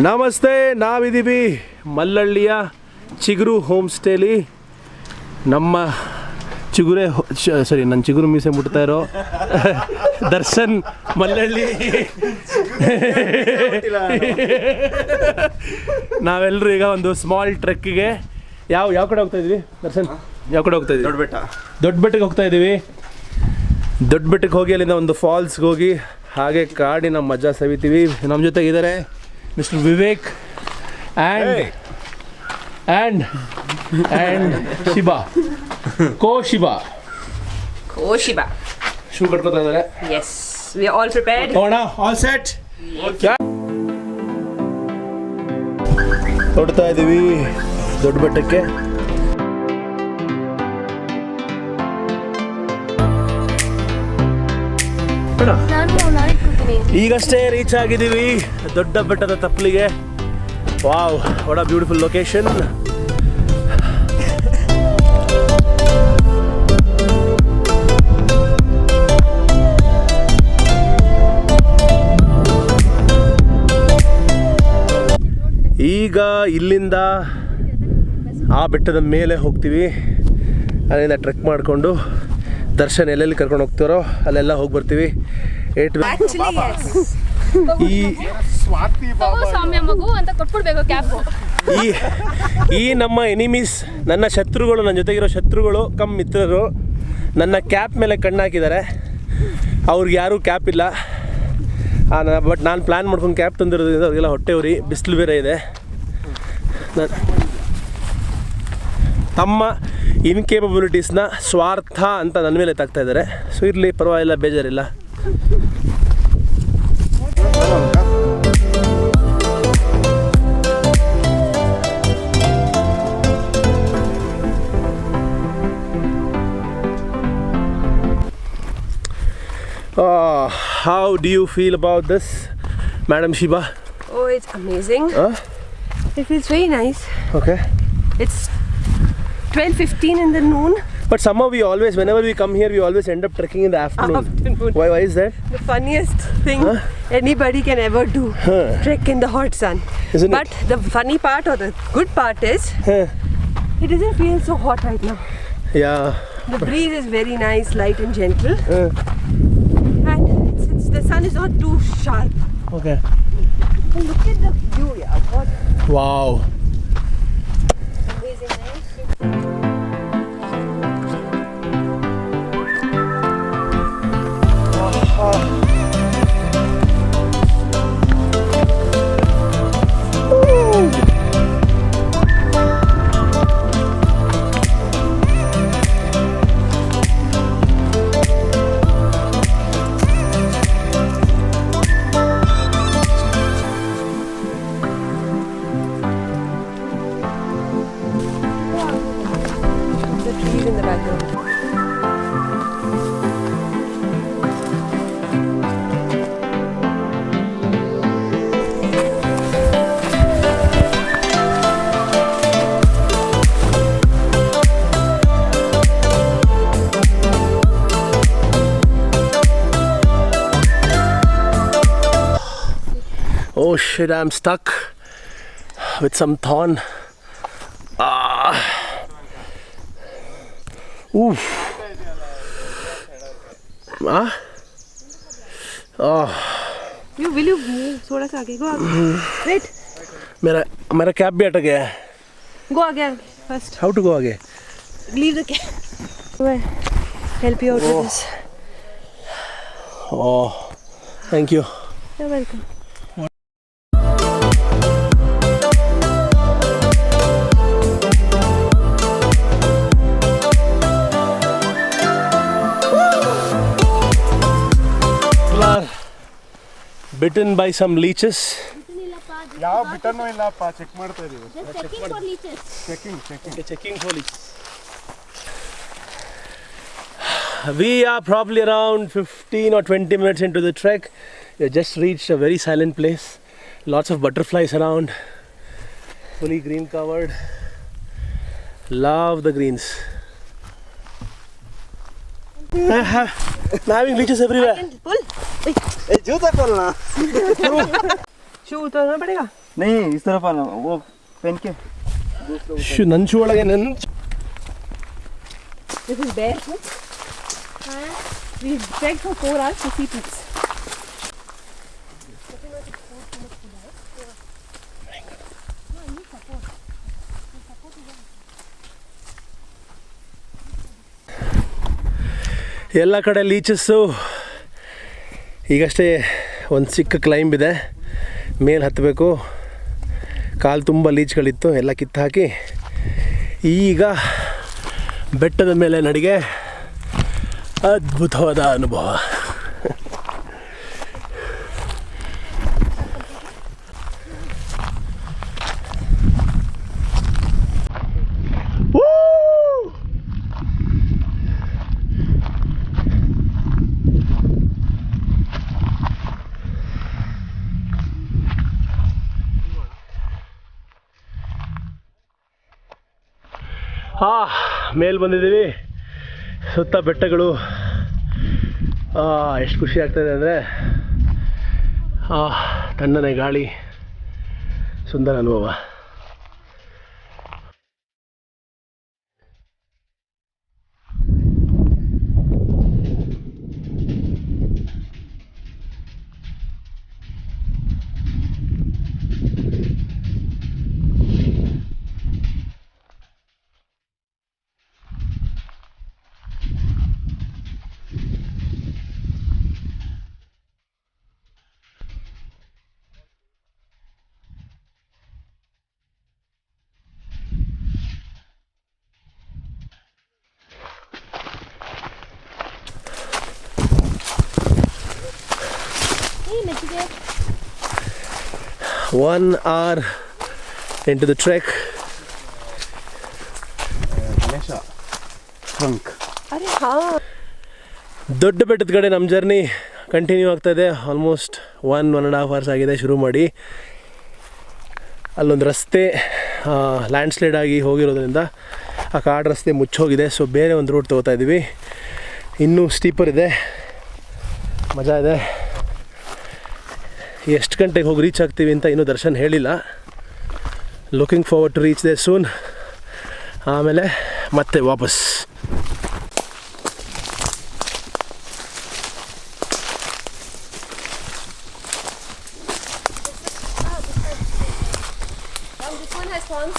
ನಮಸ್ತೆ, ನಾವಿದ್ದೀವಿ ಮಲ್ಲಳ್ಳಿಯ ಚಿಗುರು ಹೋಮ್ ಸ್ಟೇಲಿ. ನಮ್ಮ ನನ್ನ ಚಿಗುರು ಮೀಸೆ ಮುಟ್ತಾ ಇರೋ ದರ್ಶನ್ ಮಲ್ಲಳ್ಳಿ. ನಾವೆಲ್ಲರೂ ಈಗ ಒಂದು ಸ್ಮಾಲ್ ಟ್ರೆಕ್ಕಿಗೆ ಯಾವ ಕಡೆ ಹೋಗ್ತಾ ಇದ್ವಿ ದರ್ಶನ್? ಯಾವ ಕಡೆ ಹೋಗ್ತಾ ಇದ್ವಿ? ದೊಡ್ಡ ಬೆಟ್ಟಕ್ಕೆ ಹೋಗ್ತಾ ಇದ್ದೀವಿ. ದೊಡ್ಡ ಬೆಟ್ಟಕ್ಕೆ ಹೋಗಿ ಅಲ್ಲಿಂದ ಒಂದು ಫಾಲ್ಸ್ಗೆ ಹೋಗಿ ಹಾಗೆ ಕಾಡಿನ ಮಜಾ ಸವಿತೀವಿ. ನಮ್ಮ ಜೊತೆಗಿದ್ದಾರೆ mister Vivek and Shiba, Shiba shoe ಕಟ್ಕೊತಾ ಇದ್ದಾರೆ. Yes, we are all prepared. All set. ಹೊಡ್ತಾ ಇದ್ದೀವಿ ದೊಡ್ಡ ಬೆಟ್ಟಕ್ಕೆ. ಈಗಷ್ಟೇ ರೀಚ್ ಆಗಿದ್ದೀವಿ ದೊಡ್ಡ ಬೆಟ್ಟದ ತಪ್ಪಲಿಗೆ. Wow, what a beautiful location. ಈಗ ಇಲ್ಲಿಂದ ಆ ಬೆಟ್ಟದ ಮೇಲೆ ಹೋಗ್ತೀವಿ. ಅಲ್ಲಿಂದ ಟ್ರೆಕ್ ಮಾಡಿಕೊಂಡು ದರ್ಶನ್ ಎಲ್ಲೆಲ್ಲಿ ಕರ್ಕೊಂಡು ಹೋಗ್ತಾರೋ ಅಲ್ಲೆಲ್ಲ ಹೋಗಿ ಬರ್ತೀವಿ. ಈ ನಮ್ಮ ಎನಿಮೀಸ್, ನನ್ನ ಶತ್ರುಗಳು, ನನ್ನ ಜೊತೆಗಿರೋ ಶತ್ರುಗಳು ಕಮ್ ಮಿತ್ರರು ನನ್ನ ಕ್ಯಾಪ್ ಮೇಲೆ ಕಣ್ಣು ಹಾಕಿದ್ದಾರೆ. ಅವ್ರಿಗೆ ಯಾರೂ ಕ್ಯಾಪ್ ಇಲ್ಲ. ಬಟ್ ನಾನು ಪ್ಲ್ಯಾನ್ ಮಾಡ್ಕೊಂಡು ಕ್ಯಾಪ್ ತಂದಿರೋದ್ರಿಂದ ಅವ್ರಿಗೆಲ್ಲ ಹೊಟ್ಟೆ ಉರಿ, ಬಿಸಿಲು ಬೇರೆ ಇದೆ. ತಮ್ಮ ಇನ್ಕೇಪಬಿಲಿಟೀಸ್ನ ಸ್ವಾರ್ಥ ಅಂತ ನನ್ನ ಮೇಲೆ ತಾಗ್ತಾ ಇದ್ದಾರೆ. ಸೊ ಇರಲಿ, ಪರವಾಗಿಲ್ಲ, ಬೇಜಾರಿಲ್ಲ. How do you feel about this, Madam Shiba? Oh, it's amazing. It feels very nice. Okay. It's 12:15 in the noon. But somehow whenever we come here, we always end up trekking in the afternoon. Why is that? The funniest thing anybody can ever do. Trek in the hot sun. Isn't but the funny part or the good part is it doesn't feel so hot right now. Yeah. The breeze is very nice, light and gentle. And the sun is not too sharp. Okay. And look at the view, yeah. What? Wow. Amazing, right? The trees in the background. Oh shit, I'm stuck with some thorn. Oof. Will you move थोड़ा सा आगे? Go आगे. Wait. मेरा cap भी अटक गया है. Go आगे first. How to go आगे? Leave the cap. Help you out with this. Oh, thank you. You're welcome. Bitten by some leeches. ಯಾವ ಬಿಟನ್ನು ಇಲ್ಲಪ್ಪ, ಚೆಕ್ ಮಾಡ್ತಾ ಇದೀವಿ. Checking for leeches. We are probably around 15 or 20 minutes into the trek. We have just reached a very silent place. Lots of butterflies around. Fully green covered. Love the greens. I'm having leeches everywhere. Pull. ಜೂತ ಕೊಲ್ನಾ शू उतारना पड़ेगा. नहीं इस तरफ आना वो पहन के ನನ್ನ ಶೂ ಒಳಗೆ ನನ್ನ This is barefoot. And we trekked for 4 hours to see peaks. ಎಲ್ಲ ಕಡೆ ಲೀಚಸ್ಸು. ಈಗಷ್ಟೇ ಒಂದು ಚಿಕ್ಕ ಕ್ಲೈಂಬ್ ಇದೆ, ಮೇಲೆ ಹತ್ತಬೇಕು. ಕಾಲು ತುಂಬ ಲೀಚ್ಗಳಿತ್ತು, ಎಲ್ಲ ಕಿತ್ತು ಹಾಕಿ ಈಗ ಬೆಟ್ಟದ ಮೇಲೆ ನಡಿಗೆ. ಅದ್ಭುತವಾದ ಅನುಭವ. ಮೇಲೆ ಬಂದಿದ್ದೀವಿ. ಸುತ್ತ ಬೆಟ್ಟಗಳು. ಎಷ್ಟು ಖುಷಿ ಆಗ್ತಾಯಿದೆ ಅಂದರೆ ತಣ್ಣನೆ ಗಾಳಿ, ಸುಂದರ ಅನುಭವ. One hour into the trek. अरे हाँ. ದೊಡ್ಡ ಬೆಟ್ಟದ ಕಡೆ ನಮ್ಮ ಜರ್ನಿ ಕಂಟಿನ್ಯೂ ಆಗ್ತಾಯಿದೆ. ಆಲ್ಮೋಸ್ಟ್ 1.5 hours ಆಗಿದೆ ಶುರು ಮಾಡಿ. ಅಲ್ಲೊಂದು ರಸ್ತೆ ಲ್ಯಾಂಡ್ಸ್ಲೈಡ್ ಆಗಿ ಹೋಗಿರೋದ್ರಿಂದ ಆ ಕಾಡು ರಸ್ತೆ ಮುಚ್ಚೋಗಿದೆ. ಸೊ ಬೇರೆ ಒಂದು ರೂಟ್ ತೊಗೋತಾ ಇದ್ದೀವಿ. ಇನ್ನೂ ಸ್ಟೀಪರ್ ಇದೆ, ಮಜಾ ಇದೆ. ಎಷ್ಟು ಗಂಟೆಗೆ ಹೋಗಿ ರೀಚ್ ಆಗ್ತೀವಿ ಅಂತ ಇನ್ನೂ ದರ್ಶನ್ ಹೇಳಿಲ್ಲ. Looking forward to reach they soon. ಆಮೇಲೆ ಮತ್ತೆ ವಾಪಸ್. This one has swans.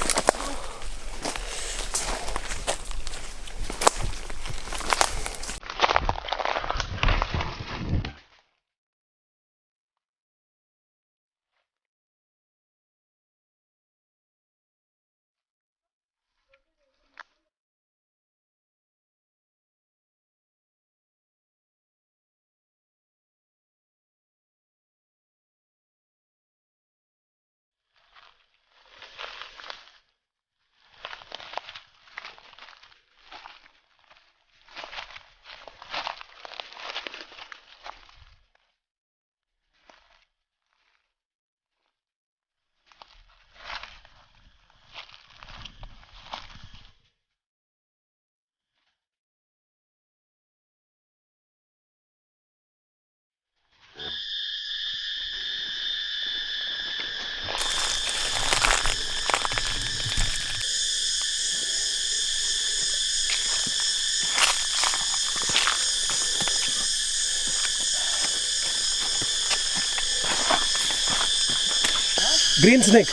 Green snake.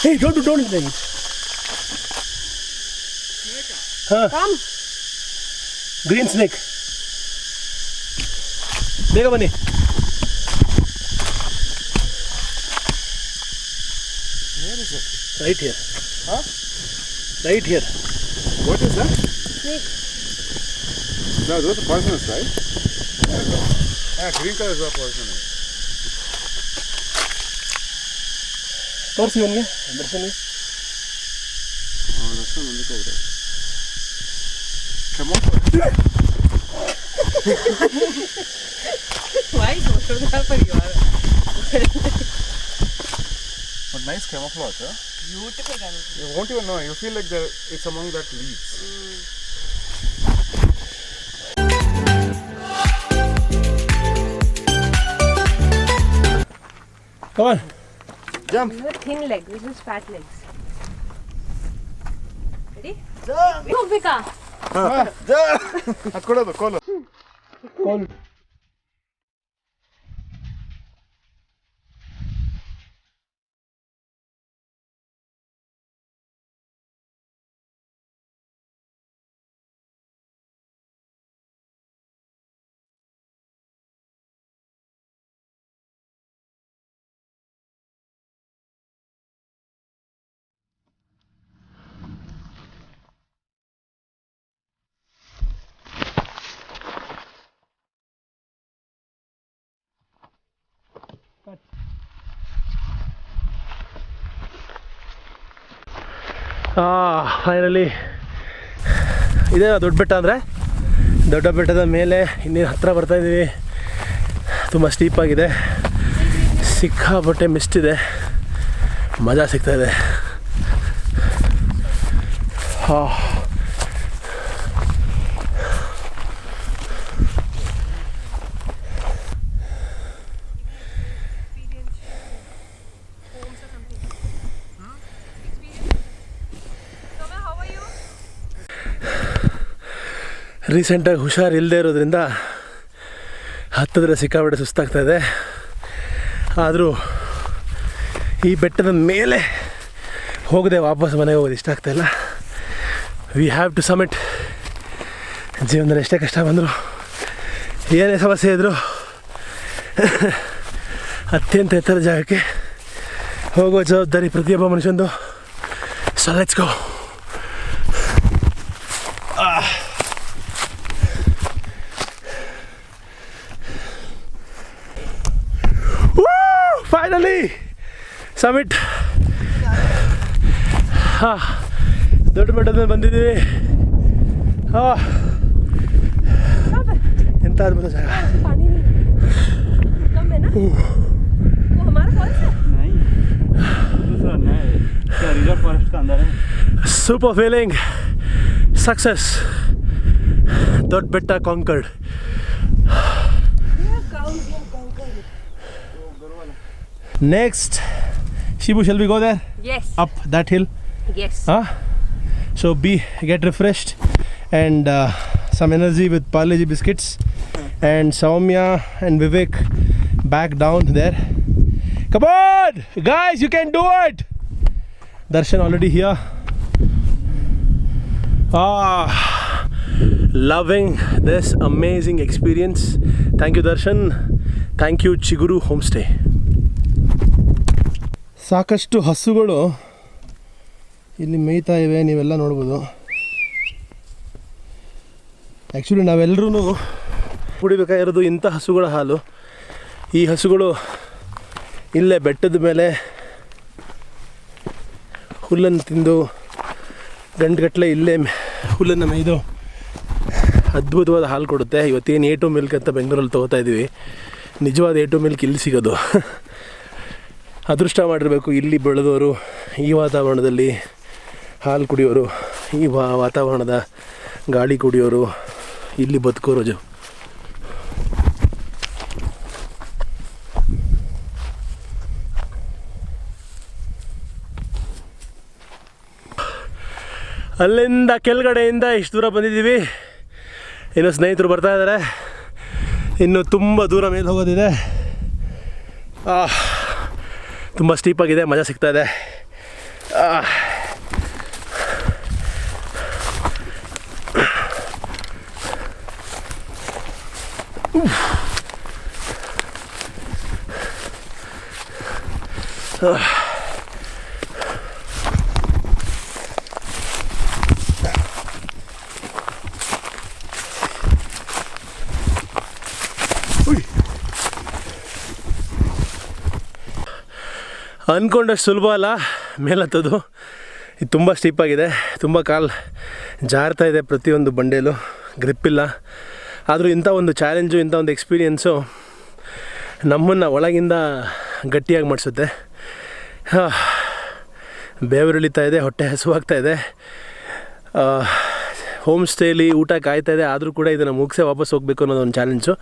Hey, don't snake. Come. Green snake. ಬೇಗ ಬನ್ನಿ. Where is it? Right here. Huh? Right here. What is that? Snake. No, those are poisonous, right? Yeah, green colors are poisonous. ತೋರಿಸಿ ಅವನಿಗೆ ದರ್ಶನ್ಗೆ. ದರ್ಶನ್ ಮುಂದಕ್ಕೆ ಹೋಗ್ರೆ. Why so that for you? But nice camouflage, huh? Beautiful camouflage. You won't even know. You feel like it's among that leaves. Come on. Jump. These are thin legs. This is fat legs. Ready? ಹೋಗ್ಬೇಕಾ? ಅದು ಕೊಡೋದು ಕೋಲು. Finally ಇದೇ ದೊಡ್ಡ ಬೆಟ್ಟ ಅಂದರೆ ದೊಡ್ಡ ಬೆಟ್ಟದ ಮೇಲೆ ಇನ್ನೇನು ಹತ್ತಿರ ಬರ್ತಾಯಿದ್ದೀವಿ. ತುಂಬ ಸ್ಟೀಪಾಗಿದೆ, ಸಿಕ್ಕಾಪಟ್ಟೆ ಮಿಸ್ಟ್ ಇದೆ, ಮಜಾ ಸಿಗ್ತಾಯಿದೆ. ರೀಸೆಂಟಾಗಿ ಹುಷಾರು ಇಲ್ಲದೆ ಇರೋದ್ರಿಂದ ಹತ್ತಿದ್ರೆ ಸಿಕ್ಕಾಪಟ್ಟೆ ಸುಸ್ತಾಗ್ತಾಯಿದೆ. ಆದರೂ ಈ ಬೆಟ್ಟದ ಮೇಲೆ ಹೋಗದೆ ವಾಪಸ್ ಮನೆಗೆ ಹೋಗೋದು ಇಷ್ಟ ಆಗ್ತಾಯಿಲ್ಲ. We have to submit. ಜೀವನದಲ್ಲಿ ಎಷ್ಟೇ ಕಷ್ಟ ಬಂದರೂ ಏನೇ ಸಮಸ್ಯೆ ಇದ್ದರೂ ಅತ್ಯಂತ ಎತ್ತರ ಜಾಗಕ್ಕೆ ಹೋಗೋ ಜವಾಬ್ದಾರಿ ಪ್ರತಿಯೊಬ್ಬ ಮನುಷ್ಯಂದು. So let's go. Finally summit. ದೊಡ್ಡ ಬೆಟ್ಟದ ಮೇಲೆ ಬಂದಿದ್ದೀವಿ. ಎಂಥ ಅದ್ಭುತ ಜಾಗ. पानी कम है ना? वो हमारा फॉल्स है? नहीं, दूसरा नया है। क्या रिजर्व फॉरेस्ट का अंदर है? Super feeling. Success. Dot Betta conquered. Next, Shibu, shall we go there? Yes. Up that hill? Yes. So get refreshed and some energy with Parle-G biscuits. And Soumya and Vivek back down there. Come on! Guys, you can do it! Darshan already here. Loving this amazing experience. Thank you, Darshan. Thank you, Chiguru Homestay. ಸಾಕಷ್ಟು ಹಸುಗಳು ಇಲ್ಲಿ ಮೇಯ್ತಾ ಇವೆ, ನೀವೆಲ್ಲ ನೋಡ್ಬೋದು. Actually ನಾವೆಲ್ಲರೂ ಕುಡಿಬೇಕಾಗಿರೋದು ಇಂಥ ಹಸುಗಳ ಹಾಲು. ಈ ಹಸುಗಳು ಇಲ್ಲೇ ಬೆಟ್ಟದ ಮೇಲೆ ಹುಲ್ಲನ್ನು ತಿಂದು ಗಂಟುಗಟ್ಟಲೆ ಇಲ್ಲೇ ಹುಲ್ಲನ್ನು ಮೇಯ್ದು ಅದ್ಭುತವಾದ ಹಾಲು ಕೊಡುತ್ತೆ. ಇವತ್ತೇನು A2 ಮಿಲ್ಕ್ ಅಂತ ಬೆಂಗಳೂರಲ್ಲಿ ತೊಗೋತಾ ಇದ್ದೀವಿ, ನಿಜವಾದ A2 ಮಿಲ್ಕ್ ಇಲ್ಲಿ ಸಿಗೋದು. ಅದೃಷ್ಟ ಮಾಡಿರಬೇಕು ಇಲ್ಲಿ ಬೆಳೆದವರು, ಈ ವಾತಾವರಣದಲ್ಲಿ ಹಾಲು ಕುಡಿಯೋರು, ಈ ವಾತಾವರಣದ ಗಾಳಿ ಕುಡಿಯೋರು, ಇಲ್ಲಿ ಬದುಕೋರು. ಅಲ್ಲಿಂದ ಕೆಳಗಡೆಯಿಂದ ಇಷ್ಟು ದೂರ ಬಂದಿದ್ದೀವಿ. ಇನ್ನು ಸ್ನೇಹಿತರು ಬರ್ತಾ ಇದ್ದಾರೆ, ಇನ್ನು ತುಂಬ ದೂರ ಮೇಲೆ ಹೋಗೋದಿದೆ. ತುಂಬ ಸ್ಟೀಪಾಗಿದೆ, ಮಜಾ ಸಿಗ್ತಾಯಿದೆ. ಅಂದ್ಕೊಂಡಷ್ಟು ಸುಲಭ ಅಲ್ಲ ಮೇಲತ್ತದು. ಇದು ತುಂಬ ಸ್ಟೀಪಾಗಿದೆ, ತುಂಬ ಕಾಲು ಜಾರ್ತಾ ಇದೆ ಪ್ರತಿಯೊಂದು ಬಂಡೆಯಲ್ಲೂ, ಗ್ರಿಪ್ಪಿಲ್ಲ. ಆದರೂ ಇಂಥ ಒಂದು ಚಾಲೆಂಜು, ಇಂಥ ಒಂದು ಎಕ್ಸ್ಪೀರಿಯೆನ್ಸು ನಮ್ಮನ್ನು ಒಳಗಿಂದ ಗಟ್ಟಿಯಾಗಿ ಮಾಡಿಸುತ್ತೆ. ಬೆವರಿಳಿತಾ ಇದೆ, ಹೊಟ್ಟೆ ಹಸುವಾಗ್ತಾ ಇದೆ. ಹೋಮ್ ಸ್ಟೇಲಿ ಊಟ ಕಾಯ್ತಾ ಇದೆ, ಆದರೂ ಕೂಡ ಇದನ್ನು ಮುಗಿಸೇ ವಾಪಸ್ ಹೋಗಬೇಕು ಅನ್ನೋದು ಒಂದು ಚಾಲೆಂಜು.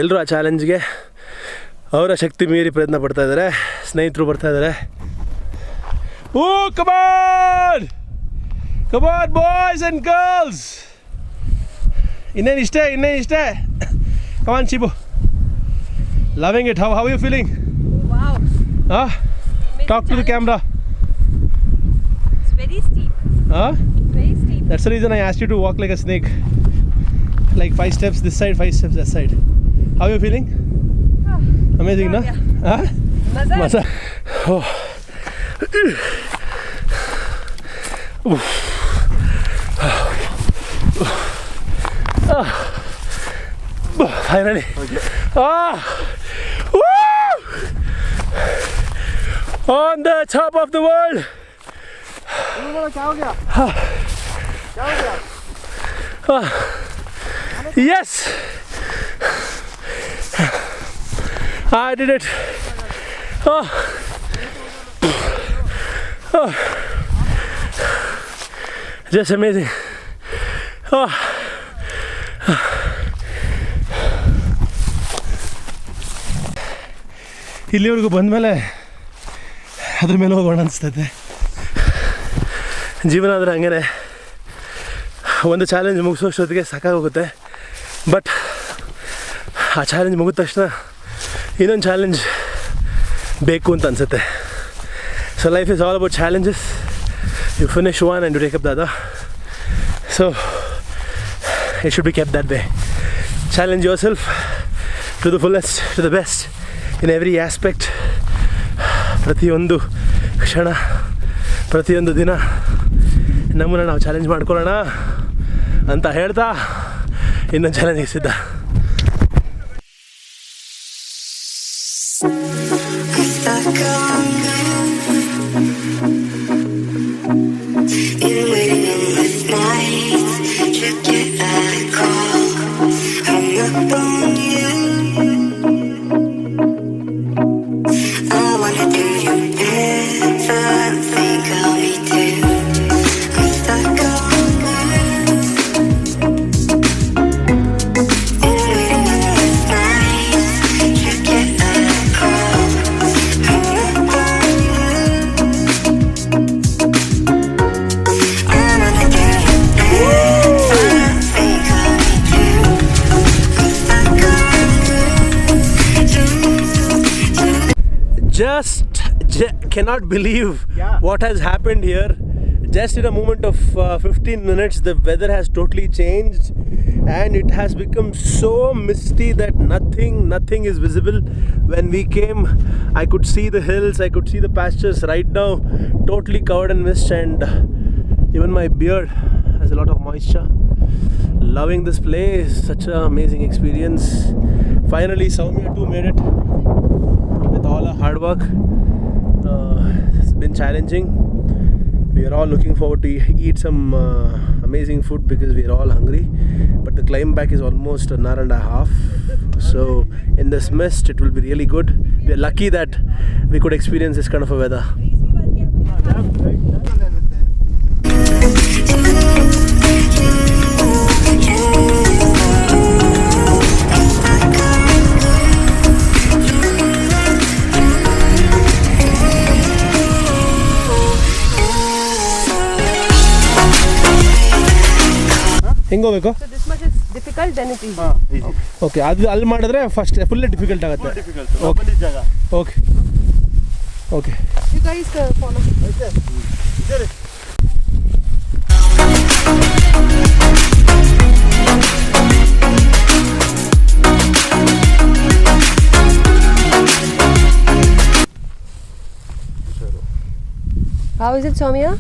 ಎಲ್ಲರೂ ಆ ಚಾಲೆಂಜ್ಗೆ ಅವರ ಶಕ್ತಿ ಮೀರಿ ಪ್ರಯತ್ನ ಪಡ್ತಾ ಇದ್ದಾರೆ. ಸ್ನೇಹಿತರು ಬರ್ತಾ ಇದ್ದಾರೆ. Oh come on come on boys and girls. ಇನ್ನೇನು ಇಷ್ಟೇ come on Shibu. Loving it. How you feeling? Wow. Talk to the camera. It's very steep. Very steep. That's the reason I asked you to walk like a snake. Like 5 steps this side, 5 steps that side. How are you feeling? Amazing, no? Yeah. Maza. Oh. Finally. Woo! On the top of the world. Yes, I did it. Just amazing. ಇಲ್ಲಿವರೆಗೂ ಬಂದಮೇಲೆ ಅದ್ರ ಮೇಲೆ ಹೋಗೋಣ ಅನಿಸ್ತೈತೆ. ಜೀವನ ಅಂದರೆ ಹಂಗೆ, ಒಂದು challenge ಮುಗಿಸೋಷ್ಟೊತ್ತಿಗೆ ಸಾಕಾಗೋಗುತ್ತೆ. ಬಟ್ ಆ ಚಾಲೆಂಜ್ ಮುಗಿದ ತಕ್ಷಣ ಇನ್ನೊಂದು ಚಾಲೆಂಜ್ ಬೇಕು ಅಂತ ಅನಿಸುತ್ತೆ. So life is all about challenges. You finish one and you take up the other. So it should be kept that way. Challenge yourself to the fullest, to the best in every aspect. ಪ್ರತಿಯೊಂದು ಕ್ಷಣ, ಪ್ರತಿಯೊಂದು ದಿನ ನಮ್ಮನ್ನು ನಾವು challenge ಮಾಡ್ಕೊಳ್ಳೋಣ ಅಂತ ಹೇಳ್ತಾ ಇನ್ನೊಂದು ಚಾಲೆಂಜಿಗೆ ಸಿದ್ಧ. Cannot believe what has happened here. Just in a moment of 15 minutes, the weather has totally changed and it has become so misty that nothing is visible. When we came, I could see the hills, I could see the pastures. Right now, totally covered in mist, and even my beard has a lot of moisture. Loving this place, such an amazing experience. Finally, Soumya too made it with all her hard work. It's been challenging. We are all looking forward to eat some amazing food because we are all hungry. But the climb back is almost an hour and a half. So in this mist, it will be really good. We are lucky that we could experience this kind of a weather. ಹೆಂಗೆ ಹೋಗ್ಬೇಕು? So this much is difficult, then it's easy. easy. Okay, ಅದು ಅಲ್ಲಿ ಮಾಡಿದ್ರೆ first full difficult ಆಗುತ್ತೆ. Okay okay okay. You guys follow. How is it, Soumya?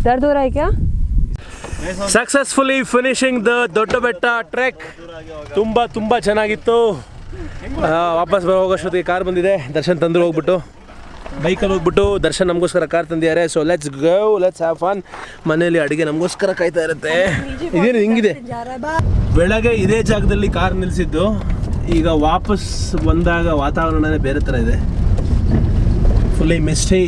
दर्द हो रहा है क्या? ಸಕ್ಸಸ್ಫುಲಿ ಫಿನಿಶಿಂಗ್ ದ ದೊಡ್ಡ ಬೆಟ್ಟ ಟ್ರೆಕ್. ತುಂಬ ಚೆನ್ನಾಗಿತ್ತು. ವಾಪಸ್ ಹೋಗೋಷ್ಟೊತ್ತಿಗೆ ಕಾರ್ ಬಂದಿದೆ. ದರ್ಶನ್ ತಂದ್ರು ಹೋಗ್ಬಿಟ್ಟು ಬೈಕಲ್ಲಿ ಹೋಗ್ಬಿಟ್ಟು ದರ್ಶನ್ ನಮಗೋಸ್ಕರ ಕಾರ್ ತಂದಿದ್ದಾರೆ. So let's go, let's have fun. ಮನೇಲಿ ಅಡುಗೆ ನಮಗೋಸ್ಕರ ಕಾಯ್ತಾ ಇರುತ್ತೆ. ಇದೇನು ಹಿಂಗಿದೆ? ಬೆಳಗ್ಗೆ ಇದೇ ಜಾಗದಲ್ಲಿ ಕಾರ್ ನಿಲ್ಲಿಸಿದ್ದು, ಈಗ ವಾಪಸ್ ಬಂದಾಗ ವಾತಾವರಣನೇ ಬೇರೆ ಥರ ಇದೆ. ಫುಲ್ಲಿ ಮಿಸ್ಟೇ.